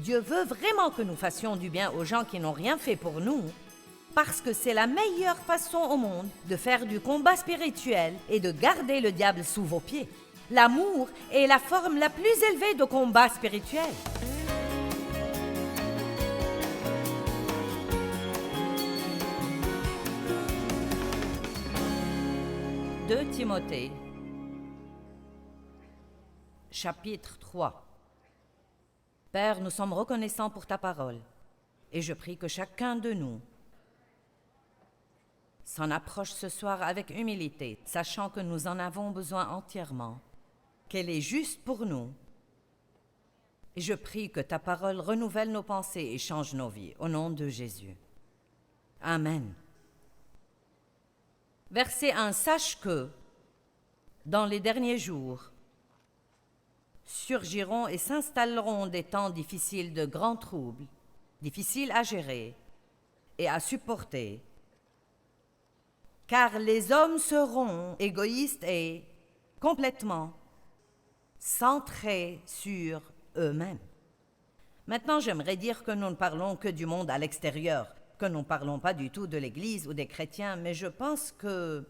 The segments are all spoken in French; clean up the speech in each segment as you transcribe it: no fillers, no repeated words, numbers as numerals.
Dieu veut vraiment que nous fassions du bien aux gens qui n'ont rien fait pour nous, parce que c'est la meilleure façon au monde de faire du combat spirituel et de garder le diable sous vos pieds. L'amour est la forme la plus élevée de combat spirituel. De Timothée, chapitre 3. Père, nous sommes reconnaissants pour ta parole, et je prie que chacun de nous s'en approche ce soir avec humilité, sachant que nous en avons besoin entièrement, qu'elle est juste pour nous. Et je prie que ta parole renouvelle nos pensées et change nos vies, au nom de Jésus. Amen. Verset 1. Sache que, dans les derniers jours, surgiront et s'installeront des temps difficiles de grands troubles, difficiles à gérer et à supporter, car les hommes seront égoïstes et complètement centrés sur eux-mêmes. Maintenant, j'aimerais dire que nous ne parlons que du monde à l'extérieur, que nous ne parlons pas du tout de l'Église ou des chrétiens, mais je pense que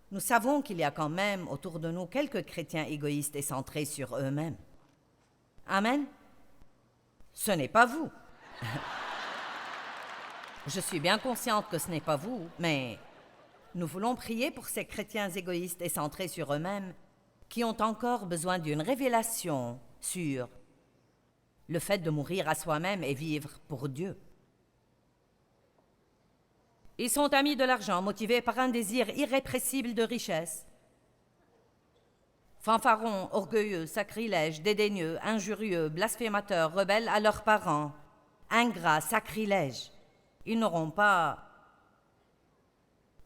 nous savons qu'il y a quand même autour de nous quelques chrétiens égoïstes et centrés sur eux-mêmes. Amen. Ce n'est pas vous. Je suis bien consciente que ce n'est pas vous, mais nous voulons prier pour ces chrétiens égoïstes et centrés sur eux-mêmes qui ont encore besoin d'une révélation sur le fait de mourir à soi-même et vivre pour Dieu. Ils sont amis de l'argent, motivés par un désir irrépressible de richesse. Fanfarons, orgueilleux, sacrilèges, dédaigneux, injurieux, blasphémateurs, rebelles à leurs parents, ingrats, sacrilèges. Ils n'auront pas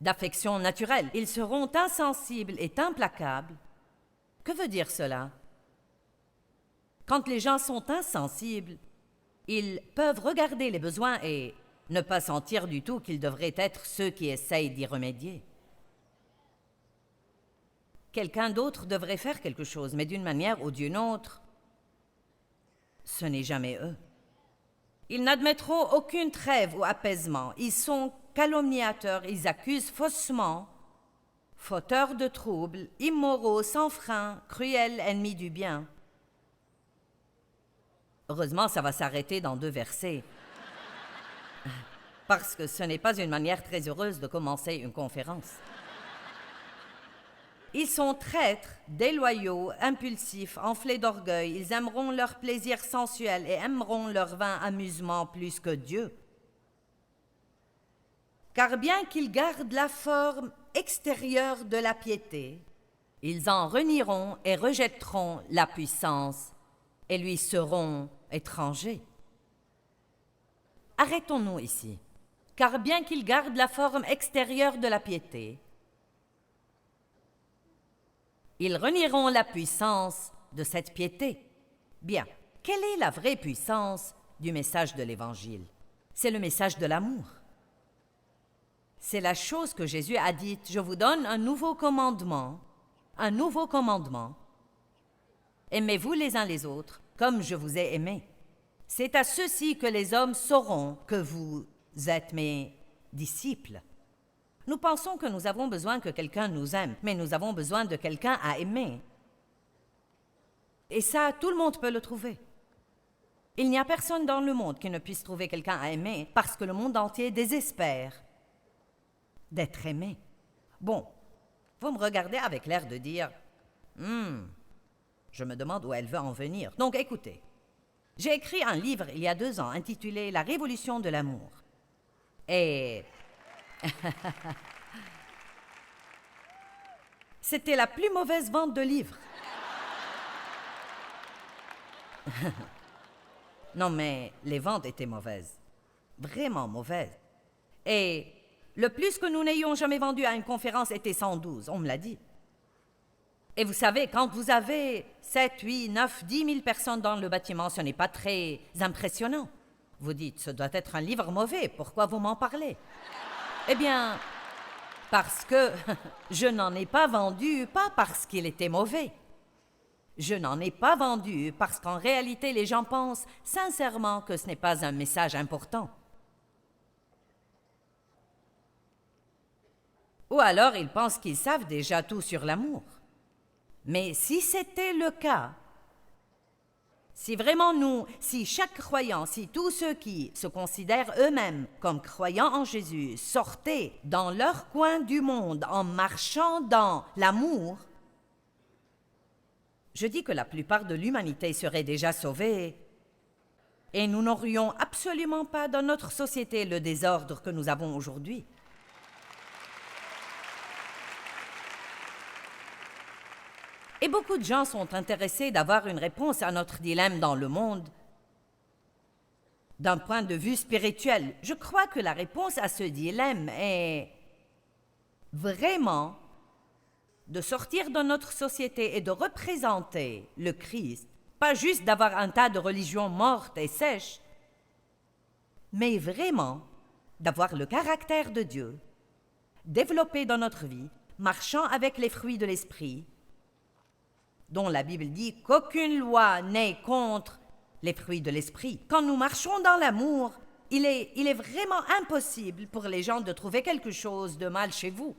d'affection naturelle. Ils seront insensibles et implacables. Que veut dire cela? Quand les gens sont insensibles, ils peuvent regarder les besoins et ne pas sentir du tout qu'ils devraient être ceux qui essayent d'y remédier. Quelqu'un d'autre devrait faire quelque chose, mais d'une manière ou d'une autre, ce n'est jamais eux. Ils n'admettront aucune trêve ou apaisement. Ils sont calomniateurs, ils accusent faussement, fauteurs de troubles, immoraux, sans frein, cruels, ennemis du bien. Heureusement, ça va s'arrêter dans 2 versets. Parce que ce n'est pas une manière très heureuse de commencer une conférence. Ils sont traîtres, déloyaux, impulsifs, enflés d'orgueil. Ils aimeront leur plaisir sensuel et aimeront leur vain amusement plus que Dieu. Car bien qu'ils gardent la forme extérieure de la piété, ils en renieront et rejetteront la puissance et lui seront étrangers. Arrêtons-nous ici. Car bien qu'ils gardent la forme extérieure de la piété, ils renieront la puissance de cette piété. Bien, quelle est la vraie puissance du message de l'Évangile? C'est le message de l'amour. C'est la chose que Jésus a dite, « Je vous donne un nouveau commandement. Aimez-vous les uns les autres, comme je vous ai aimés. C'est à ceux-ci que les hommes sauront que vous êtes mes disciples. » Nous pensons que nous avons besoin que quelqu'un nous aime, mais nous avons besoin de quelqu'un à aimer. Et ça, tout le monde peut le trouver. Il n'y a personne dans le monde qui ne puisse trouver quelqu'un à aimer parce que le monde entier désespère d'être aimé. Bon, vous me regardez avec l'air de dire « je me demande où elle veut en venir. » Donc écoutez, j'ai écrit un livre il y a 2 ans intitulé « La révolution de l'amour ». Et c'était la plus mauvaise vente de livres. Non, mais les ventes étaient mauvaises. Vraiment mauvaises. Et le plus que nous n'ayons jamais vendu à une conférence était 112, on me l'a dit. Et vous savez, quand vous avez 7, 8, 9, 10 000 personnes dans le bâtiment, ce n'est pas très impressionnant. Vous dites, ce doit être un livre mauvais, pourquoi vous m'en parlez? Eh bien, parce que je n'en ai pas vendu, pas parce qu'il était mauvais. Je n'en ai pas vendu parce qu'en réalité, les gens pensent sincèrement que ce n'est pas un message important. Ou alors ils pensent qu'ils savent déjà tout sur l'amour. Mais si c'était le cas, si vraiment si chaque croyant, si tous ceux qui se considèrent eux-mêmes comme croyants en Jésus sortaient dans leur coin du monde en marchant dans l'amour, je dis que la plupart de l'humanité serait déjà sauvée et nous n'aurions absolument pas dans notre société le désordre que nous avons aujourd'hui. Et beaucoup de gens sont intéressés d'avoir une réponse à notre dilemme dans le monde. D'un point de vue spirituel, je crois que la réponse à ce dilemme est vraiment de sortir de notre société et de représenter le Christ, pas juste d'avoir un tas de religions mortes et sèches, mais vraiment d'avoir le caractère de Dieu, développé dans notre vie, marchant avec les fruits de l'esprit, dont la Bible dit qu'aucune loi n'est contre les fruits de l'esprit. Quand nous marchons dans l'amour, il est vraiment impossible pour les gens de trouver quelque chose de mal chez vous.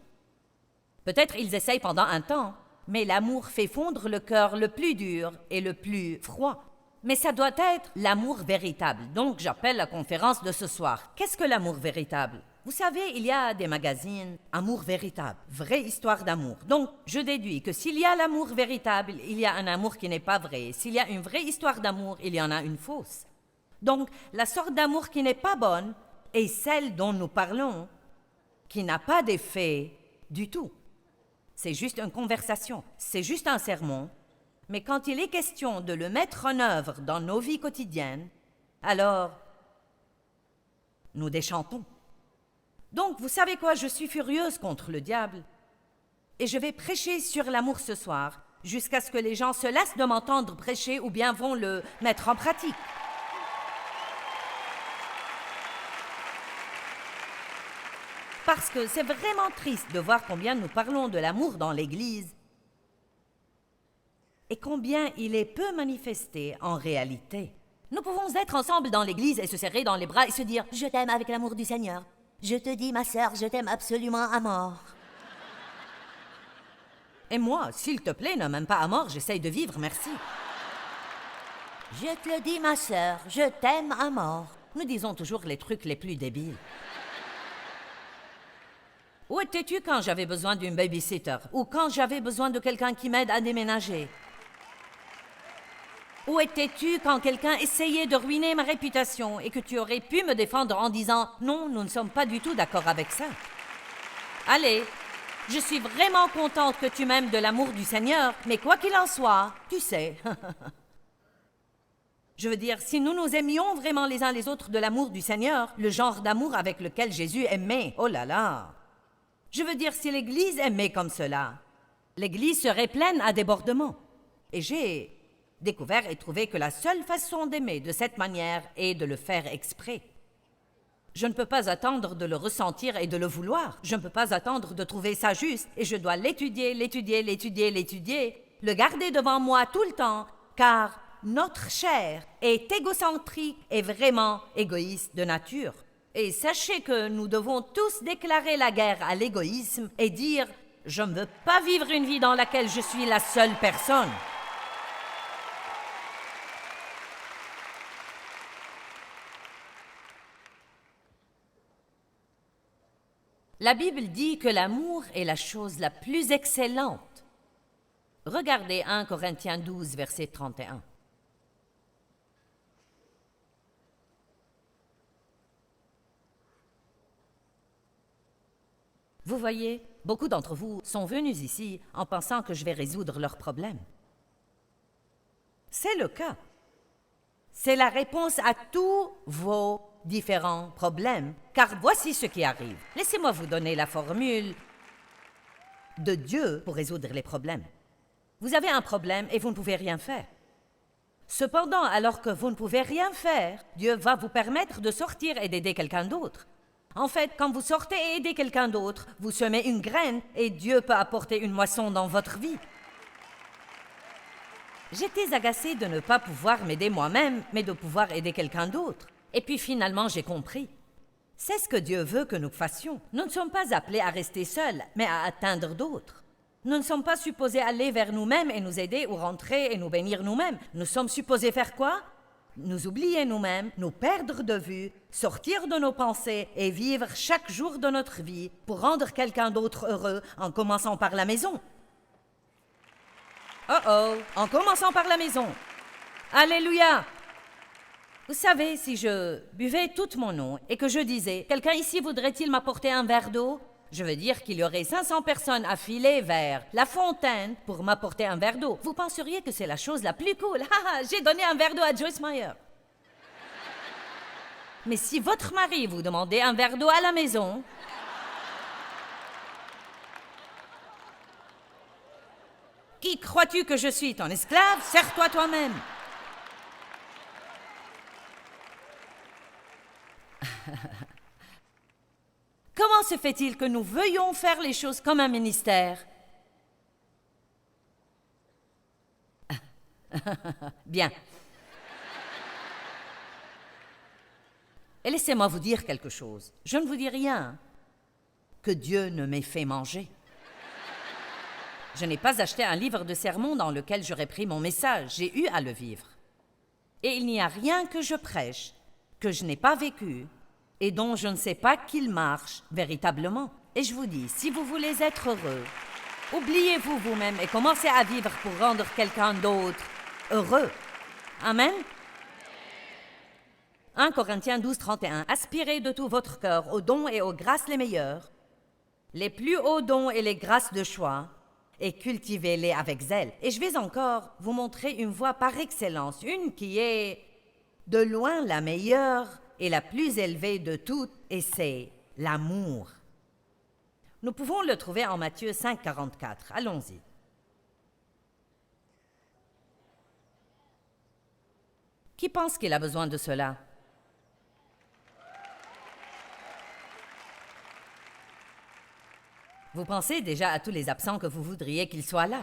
Peut-être ils essayent pendant un temps, mais l'amour fait fondre le cœur le plus dur et le plus froid. Mais ça doit être l'amour véritable. Donc j'appelle la conférence de ce soir. Qu'est-ce que l'amour véritable? Vous savez, il y a des magazines « Amour véritable »,« Vraie histoire d'amour ». Donc, je déduis que s'il y a l'amour véritable, il y a un amour qui n'est pas vrai. S'il y a une vraie histoire d'amour, il y en a une fausse. Donc, la sorte d'amour qui n'est pas bonne est celle dont nous parlons, qui n'a pas d'effet du tout. C'est juste une conversation, c'est juste un sermon. Mais quand il est question de le mettre en œuvre dans nos vies quotidiennes, alors nous déchantons. Donc, vous savez quoi, je suis furieuse contre le diable. Et je vais prêcher sur l'amour ce soir, jusqu'à ce que les gens se lassent de m'entendre prêcher ou bien vont le mettre en pratique. Parce que c'est vraiment triste de voir combien nous parlons de l'amour dans l'Église et combien il est peu manifesté en réalité. Nous pouvons être ensemble dans l'Église et se serrer dans les bras et se dire « Je t'aime avec l'amour du Seigneur ». Je te dis, ma sœur, je t'aime absolument à mort. Et moi, s'il te plaît, ne m'aime pas à mort, j'essaye de vivre, merci. Je te le dis, ma sœur, je t'aime à mort. Nous disons toujours les trucs les plus débiles. Où étais-tu quand j'avais besoin d'une babysitter? Ou quand j'avais besoin de quelqu'un qui m'aide à déménager? Où étais-tu quand quelqu'un essayait de ruiner ma réputation et que tu aurais pu me défendre en disant « Non, nous ne sommes pas du tout d'accord avec ça. » Allez, je suis vraiment contente que tu m'aimes de l'amour du Seigneur, mais quoi qu'il en soit, tu sais. Je veux dire, si nous nous aimions vraiment les uns les autres de l'amour du Seigneur, le genre d'amour avec lequel Jésus aimait, oh là là! Je veux dire, si l'Église aimait comme cela, l'Église serait pleine à débordement. Et j'ai découvert et trouvé que la seule façon d'aimer de cette manière est de le faire exprès. Je ne peux pas attendre de le ressentir et de le vouloir. Je ne peux pas attendre de trouver ça juste et je dois l'étudier, le garder devant moi tout le temps, car notre chair est égocentrique et vraiment égoïste de nature. Et sachez que nous devons tous déclarer la guerre à l'égoïsme et dire « Je ne veux pas vivre une vie dans laquelle je suis la seule personne. » La Bible dit que l'amour est la chose la plus excellente. Regardez 1 Corinthiens 12, verset 31. Vous voyez, beaucoup d'entre vous sont venus ici en pensant que je vais résoudre leurs problèmes. C'est le cas. C'est la réponse à tous vos différents problèmes, car voici ce qui arrive. Laissez-moi vous donner la formule de Dieu pour résoudre les problèmes. Vous avez un problème et vous ne pouvez rien faire. Cependant, alors que vous ne pouvez rien faire, Dieu va vous permettre de sortir et d'aider quelqu'un d'autre. En fait, quand vous sortez et aidez quelqu'un d'autre, vous semez une graine et Dieu peut apporter une moisson dans votre vie. J'étais agacée de ne pas pouvoir m'aider moi-même, mais de pouvoir aider quelqu'un d'autre. Et puis finalement, j'ai compris. C'est ce que Dieu veut que nous fassions. Nous ne sommes pas appelés à rester seuls, mais à atteindre d'autres. Nous ne sommes pas supposés aller vers nous-mêmes et nous aider ou rentrer et nous bénir nous-mêmes. Nous sommes supposés faire quoi? Nous oublier nous-mêmes, nous perdre de vue, sortir de nos pensées et vivre chaque jour de notre vie pour rendre quelqu'un d'autre heureux en commençant par la maison. En commençant par la maison. Alléluia! Vous savez, si je buvais tout mon eau et que je disais « Quelqu'un ici voudrait-il m'apporter un verre d'eau ?» Je veux dire qu'il y aurait 500 personnes à filer vers la fontaine pour m'apporter un verre d'eau. Vous penseriez que c'est la chose la plus cool. J'ai donné un verre d'eau à Joyce Meyer. Mais si votre mari vous demandait un verre d'eau à la maison, qui crois-tu que je suis, ton esclave? Sers-toi toi-même. Comment se fait-il que nous veuillons faire les choses comme un ministère? Bien. Et laissez-moi vous dire quelque chose. Je ne vous dis rien que Dieu ne m'ait fait manger. Je n'ai pas acheté un livre de sermons dans lequel j'aurais pris mon message. J'ai eu à le vivre. Et il n'y a rien que je prêche, que je n'ai pas vécu, et dont je ne sais pas qu'il marche véritablement. Et je vous dis, si vous voulez être heureux, oubliez-vous vous-même et commencez à vivre pour rendre quelqu'un d'autre heureux. Amen. 1 Corinthiens 12, 31. Aspirez de tout votre cœur aux dons et aux grâces les meilleures, les plus hauts dons et les grâces de choix, et cultivez-les avec zèle. Et je vais encore vous montrer une voie par excellence, une qui est de loin la meilleure et la plus élevée de toutes, et c'est l'amour. Nous pouvons le trouver en Matthieu 5, 44. Allons-y. Qui pense qu'il a besoin de cela? Vous pensez déjà à tous les absents que vous voudriez qu'ils soient là.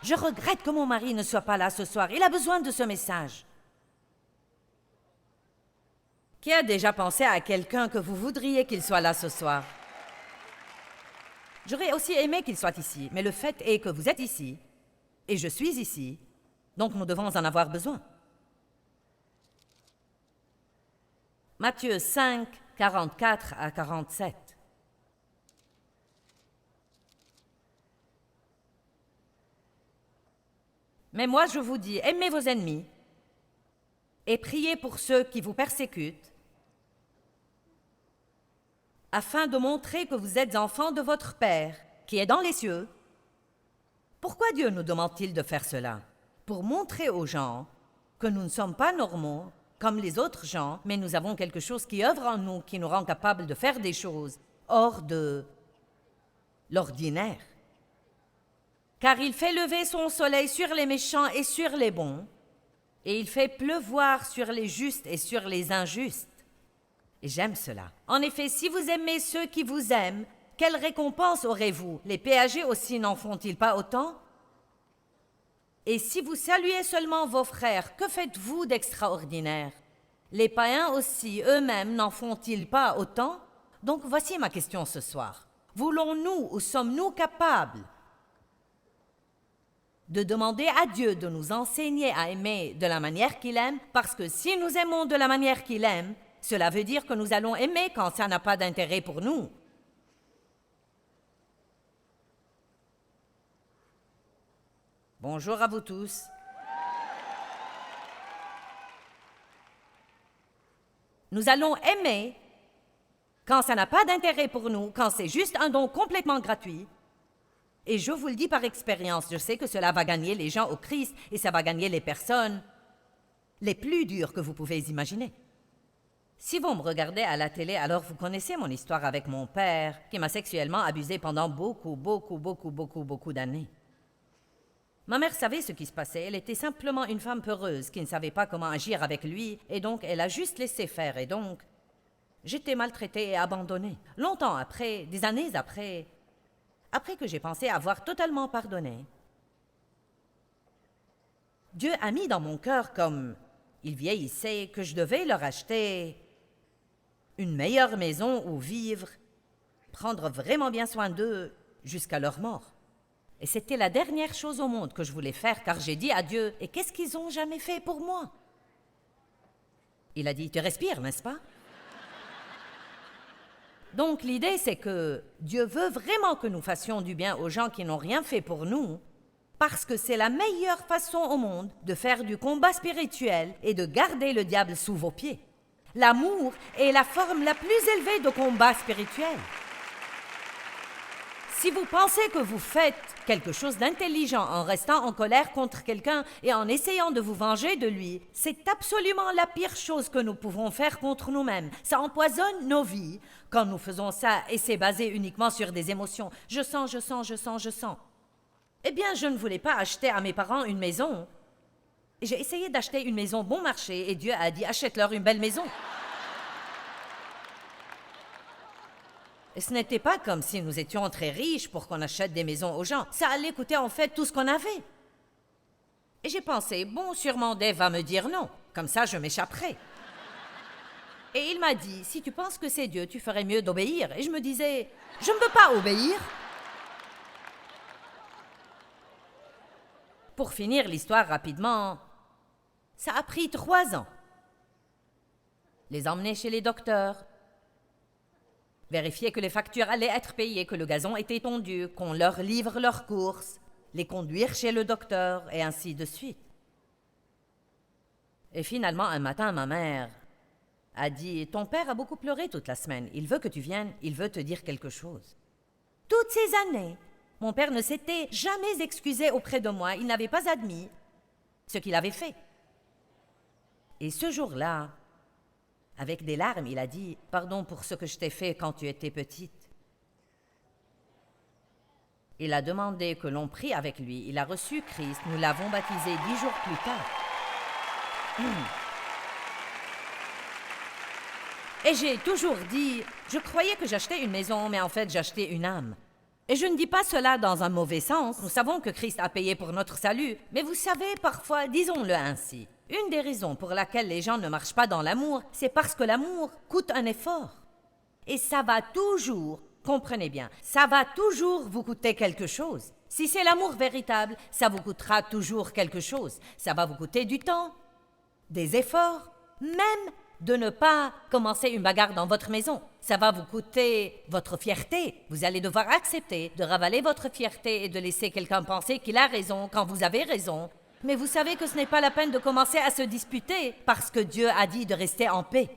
Je regrette que mon mari ne soit pas là ce soir. Il a besoin de ce message. Qui a déjà pensé à quelqu'un que vous voudriez qu'il soit là ce soir? J'aurais aussi aimé qu'il soit ici, mais le fait est que vous êtes ici, et je suis ici, donc nous devons en avoir besoin. Matthieu 5, 44 à 47. Mais moi je vous dis, aimez vos ennemis et priez pour ceux qui vous persécutent, afin de montrer que vous êtes enfants de votre Père, qui est dans les cieux. Pourquoi Dieu nous demande-t-il de faire cela? Pour montrer aux gens que nous ne sommes pas normaux, comme les autres gens, mais nous avons quelque chose qui œuvre en nous, qui nous rend capables de faire des choses hors de l'ordinaire. Car il fait lever son soleil sur les méchants et sur les bons, et il fait pleuvoir sur les justes et sur les injustes. Et j'aime cela. En effet, si vous aimez ceux qui vous aiment, quelle récompense aurez-vous? Les péagers aussi n'en font-ils pas autant? Et si vous saluez seulement vos frères, que faites-vous d'extraordinaire? Les païens aussi, eux-mêmes, n'en font-ils pas autant? Donc voici ma question ce soir. Voulons-nous ou sommes-nous capables de demander à Dieu de nous enseigner à aimer de la manière qu'il aime? Parce que si nous aimons de la manière qu'il aime, cela veut dire que nous allons aimer quand ça n'a pas d'intérêt pour nous. Bonjour à vous tous. Nous allons aimer quand ça n'a pas d'intérêt pour nous, quand c'est juste un don complètement gratuit. Et je vous le dis par expérience, je sais que cela va gagner les gens au Christ et ça va gagner les personnes les plus dures que vous pouvez imaginer. Si vous me regardez à la télé, alors vous connaissez mon histoire avec mon père, qui m'a sexuellement abusée pendant beaucoup d'années. Ma mère savait ce qui se passait, elle était simplement une femme peureuse qui ne savait pas comment agir avec lui, et donc elle a juste laissé faire, et donc j'étais maltraitée et abandonnée. Longtemps après, des années après que j'ai pensé avoir totalement pardonné, Dieu a mis dans mon cœur, comme ils vieillissaient, que je devais leur acheter une meilleure maison où vivre, prendre vraiment bien soin d'eux jusqu'à leur mort. Et c'était la dernière chose au monde que je voulais faire, car j'ai dit à Dieu, « Et qu'est-ce qu'ils ont jamais fait pour moi? » Il a dit, « Tu respires, n'est-ce pas? » Donc l'idée, c'est que Dieu veut vraiment que nous fassions du bien aux gens qui n'ont rien fait pour nous, parce que c'est la meilleure façon au monde de faire du combat spirituel et de garder le diable sous vos pieds. L'amour est la forme la plus élevée de combat spirituel. Si vous pensez que vous faites quelque chose d'intelligent en restant en colère contre quelqu'un et en essayant de vous venger de lui, c'est absolument la pire chose que nous pouvons faire contre nous-mêmes. Ça empoisonne nos vies quand nous faisons ça et c'est basé uniquement sur des émotions. Je sens, je sens, je sens, je sens. Eh bien, je ne voulais pas acheter à mes parents une maison. J'ai essayé d'acheter une maison bon marché et Dieu a dit « Achète-leur une belle maison ». Et ce n'était pas comme si nous étions très riches pour qu'on achète des maisons aux gens. Ça allait coûter en fait tout ce qu'on avait. Et j'ai pensé, bon, sûrement Dave va me dire non. Comme ça, je m'échapperai. Et il m'a dit, si tu penses que c'est Dieu, tu ferais mieux d'obéir. Et je me disais, je ne veux pas obéir. Pour finir l'histoire rapidement, ça a pris 3 ans. Les emmener chez les docteurs. Vérifier que les factures allaient être payées, que le gazon était tondu, qu'on leur livre leurs courses, les conduire chez le docteur, et ainsi de suite. Et finalement, un matin, ma mère a dit « Ton père a beaucoup pleuré toute la semaine. Il veut que tu viennes, il veut te dire quelque chose. » Toutes ces années, mon père ne s'était jamais excusé auprès de moi. Il n'avait pas admis ce qu'il avait fait. Et ce jour-là, avec des larmes, il a dit « Pardon pour ce que je t'ai fait quand tu étais petite. » Il a demandé que l'on prie avec lui. Il a reçu Christ. Nous l'avons baptisé 10 jours plus tard. Et j'ai toujours dit « Je croyais que j'achetais une maison, mais en fait, j'achetais une âme. » Et je ne dis pas cela dans un mauvais sens. Nous savons que Christ a payé pour notre salut. Mais vous savez, parfois, disons-le ainsi, une des raisons pour laquelle les gens ne marchent pas dans l'amour, c'est parce que l'amour coûte un effort. Et ça va toujours, comprenez bien, ça va toujours vous coûter quelque chose. Si c'est l'amour véritable, ça vous coûtera toujours quelque chose. Ça va vous coûter du temps, des efforts, même de ne pas commencer une bagarre dans votre maison. Ça va vous coûter votre fierté. Vous allez devoir accepter de ravaler votre fierté et de laisser quelqu'un penser qu'il a raison quand vous avez raison. Mais vous savez que ce n'est pas la peine de commencer à se disputer parce que Dieu a dit de rester en paix.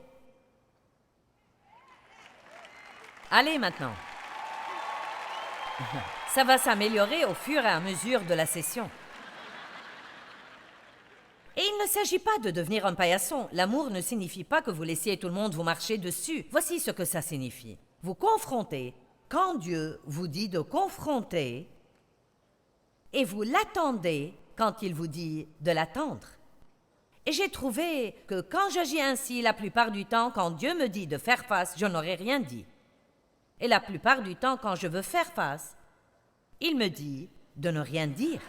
Allez maintenant. Ça va s'améliorer au fur et à mesure de la session. Et il ne s'agit pas de devenir un paillasson. L'amour ne signifie pas que vous laissiez tout le monde vous marcher dessus. Voici ce que ça signifie. Vous confrontez quand Dieu vous dit de confronter et vous l'attendez quand il vous dit de l'attendre. Et j'ai trouvé que quand j'agis ainsi, la plupart du temps, quand Dieu me dit de faire face, je n'aurai rien dit. Et la plupart du temps, quand je veux faire face, il me dit de ne rien dire.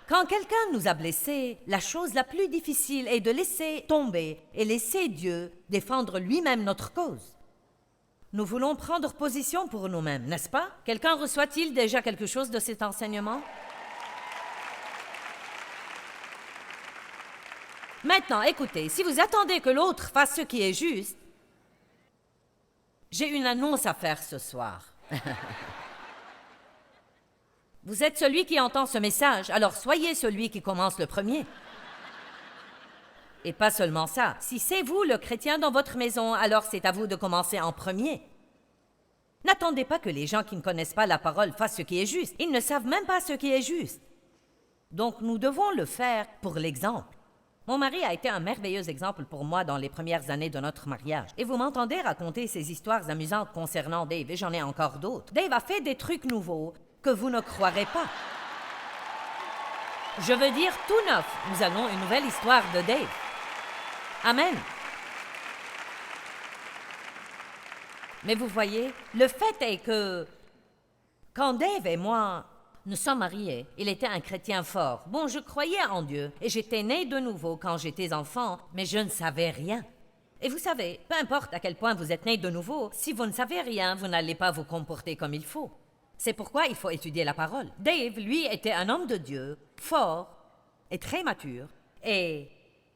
Quand quelqu'un nous a blessés, la chose la plus difficile est de laisser tomber et laisser Dieu défendre lui-même notre cause. Nous voulons prendre position pour nous-mêmes, n'est-ce pas? Quelqu'un reçoit-il déjà quelque chose de cet enseignement? Maintenant, écoutez, si vous attendez que l'autre fasse ce qui est juste, j'ai une annonce à faire ce soir. Vous êtes celui qui entend ce message, alors soyez celui qui commence le premier. Et pas seulement ça, si c'est vous le chrétien dans votre maison, alors c'est à vous de commencer en premier. N'attendez pas que les gens qui ne connaissent pas la parole fassent ce qui est juste. Ils ne savent même pas ce qui est juste. Donc nous devons le faire pour l'exemple. Mon mari a été un merveilleux exemple pour moi dans les premières années de notre mariage. Et vous m'entendez raconter ces histoires amusantes concernant Dave, et j'en ai encore d'autres. Dave a fait des trucs nouveaux que vous ne croirez pas. Je veux dire tout neuf. Nous avons une nouvelle histoire de Dave. Amen. Mais vous voyez, le fait est que quand Dave et moi, Nous sommes mariés. Il était un chrétien fort. Bon, je croyais en Dieu et j'étais née de nouveau quand j'étais enfant, mais je ne savais rien. Et vous savez, peu importe à quel point vous êtes né de nouveau, si vous ne savez rien, vous n'allez pas vous comporter comme il faut. C'est pourquoi il faut étudier la parole. Dave, lui, était un homme de Dieu, fort et très mature, et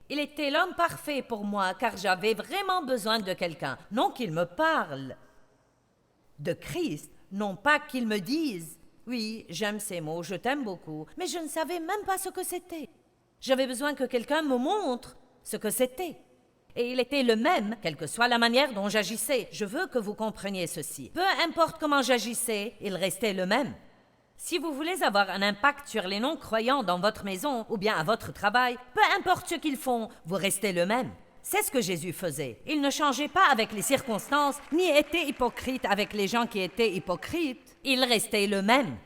il était l'homme parfait pour moi car j'avais vraiment besoin de quelqu'un. Non qu'il me parle de Christ, non pas qu'il me dise « Oui, j'aime ces mots, je t'aime beaucoup », mais je ne savais même pas ce que c'était. J'avais besoin que quelqu'un me montre ce que c'était. Et il était le même, quelle que soit la manière dont j'agissais. Je veux que vous compreniez ceci. Peu importe comment j'agissais, il restait le même. Si vous voulez avoir un impact sur les non-croyants dans votre maison ou bien à votre travail, peu importe ce qu'ils font, vous restez le même. C'est ce que Jésus faisait. Il ne changeait pas avec les circonstances, ni était hypocrite avec les gens qui étaient hypocrites. Il restait le même.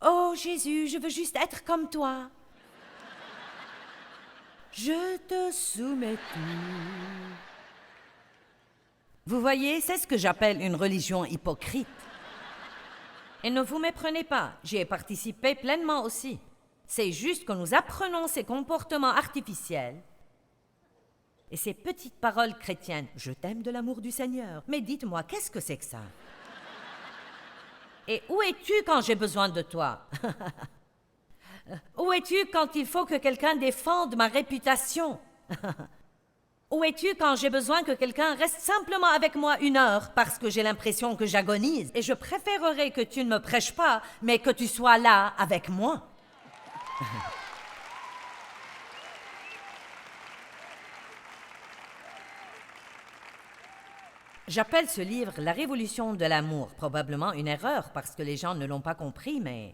Oh Jésus, je veux juste être comme toi. Je te soumets tout. Vous voyez, c'est ce que j'appelle une religion hypocrite. Et ne vous méprenez pas, j'y ai participé pleinement aussi. C'est juste que nous apprenons ces comportements artificiels et ces petites paroles chrétiennes. Je t'aime de l'amour du Seigneur. Mais dites-moi, qu'est-ce que c'est que ça? Et où es-tu quand j'ai besoin de toi? Où es-tu quand il faut que quelqu'un défende ma réputation? Où es-tu quand j'ai besoin que quelqu'un reste simplement avec moi 1 heure parce que j'ai l'impression que j'agonise? Et je préférerais que tu ne me prêches pas, mais que tu sois là avec moi. J'appelle ce livre « La révolution de l'amour ». Probablement une erreur parce que les gens ne l'ont pas compris, mais...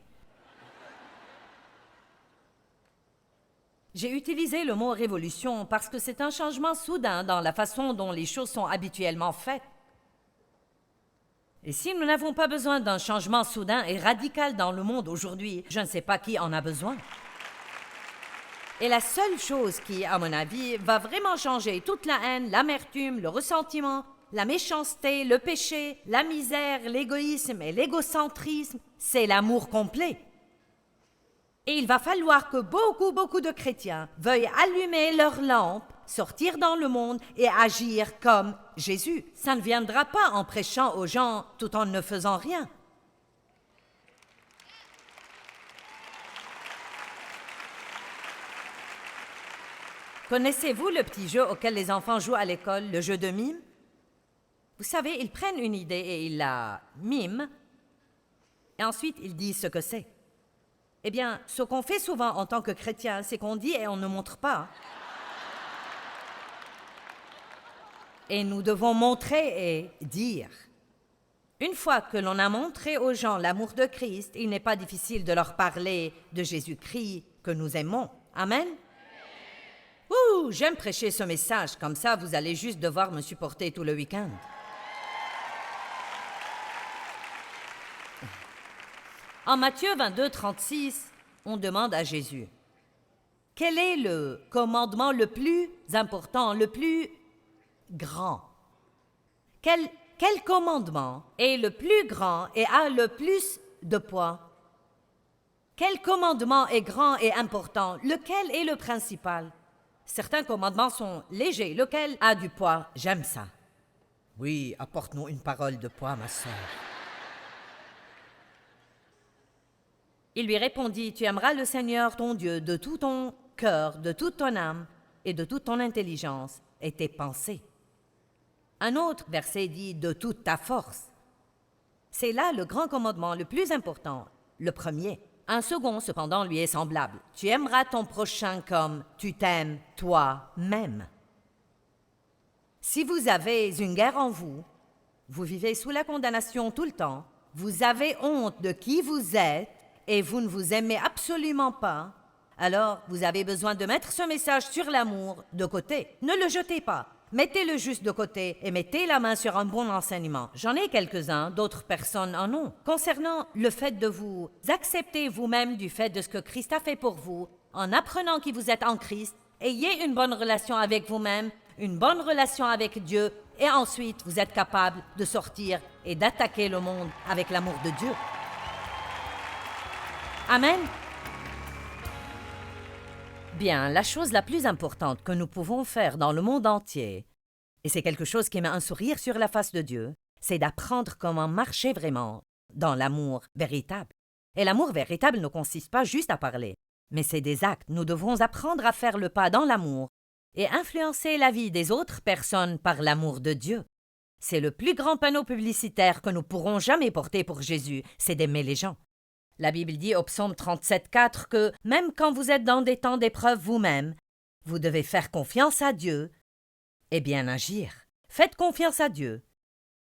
J'ai utilisé le mot « révolution » parce que c'est un changement soudain dans la façon dont les choses sont habituellement faites. Et si nous n'avons pas besoin d'un changement soudain et radical dans le monde aujourd'hui, je ne sais pas qui en a besoin. Et la seule chose qui, à mon avis, va vraiment changer toute la haine, l'amertume, le ressentiment, la méchanceté, le péché, la misère, l'égoïsme et l'égocentrisme, c'est l'amour complet. Et il va falloir que beaucoup de chrétiens veuillent allumer leur lampe, sortir dans le monde et agir comme Jésus. Ça ne viendra pas en prêchant aux gens tout en ne faisant rien. Connaissez-vous le petit jeu auquel les enfants jouent à l'école, le jeu de mime? Vous savez, ils prennent une idée et ils la miment, et ensuite ils disent ce que c'est. Eh bien, ce qu'on fait souvent en tant que chrétien, c'est qu'on dit et on ne montre pas. Et nous devons montrer et dire. Une fois que l'on a montré aux gens l'amour de Christ, il n'est pas difficile de leur parler de Jésus-Christ que nous aimons. Amen? Ouh, j'aime prêcher ce message, comme ça vous allez juste devoir me supporter tout le week-end. En Matthieu 22, 36, on demande à Jésus, « Quel est le commandement le plus important, le plus grand? Quel commandement est le plus grand et a le plus de poids? Quel commandement est grand et important? Lequel est le principal? Certains commandements sont légers. Lequel a du poids? J'aime ça. Oui, apporte-nous une parole de poids, ma sœur. » Il lui répondit, « Tu aimeras le Seigneur ton Dieu de tout ton cœur, de toute ton âme et de toute ton intelligence et tes pensées. » Un autre verset dit, « De toute ta force. » C'est là le grand commandement le plus important, le premier. Un second, cependant, lui est semblable. « Tu aimeras ton prochain comme tu t'aimes toi-même. » Si vous avez une guerre en vous, vous vivez sous la condamnation tout le temps, vous avez honte de qui vous êtes, et vous ne vous aimez absolument pas, alors vous avez besoin de mettre ce message sur l'amour de côté. Ne le jetez pas. Mettez le juste de côté et mettez la main sur un bon enseignement. J'en ai quelques-uns, d'autres personnes en ont. Concernant le fait de vous accepter vous-même du fait de ce que Christ a fait pour vous, en apprenant qui vous êtes en Christ, ayez une bonne relation avec vous-même, une bonne relation avec Dieu, et ensuite vous êtes capable de sortir et d'attaquer le monde avec l'amour de Dieu. Amen. Bien, la chose la plus importante que nous pouvons faire dans le monde entier, et c'est quelque chose qui met un sourire sur la face de Dieu, c'est d'apprendre comment marcher vraiment dans l'amour véritable. Et l'amour véritable ne consiste pas juste à parler, mais c'est des actes. Nous devons apprendre à faire le pas dans l'amour et influencer la vie des autres personnes par l'amour de Dieu. C'est le plus grand panneau publicitaire que nous pourrons jamais porter pour Jésus, c'est d'aimer les gens. La Bible dit au psaume 37,4 que même quand vous êtes dans des temps d'épreuve vous-même, vous devez faire confiance à Dieu et bien agir. Faites confiance à Dieu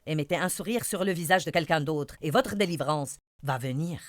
et mettez un sourire sur le visage de quelqu'un d'autre et votre délivrance va venir.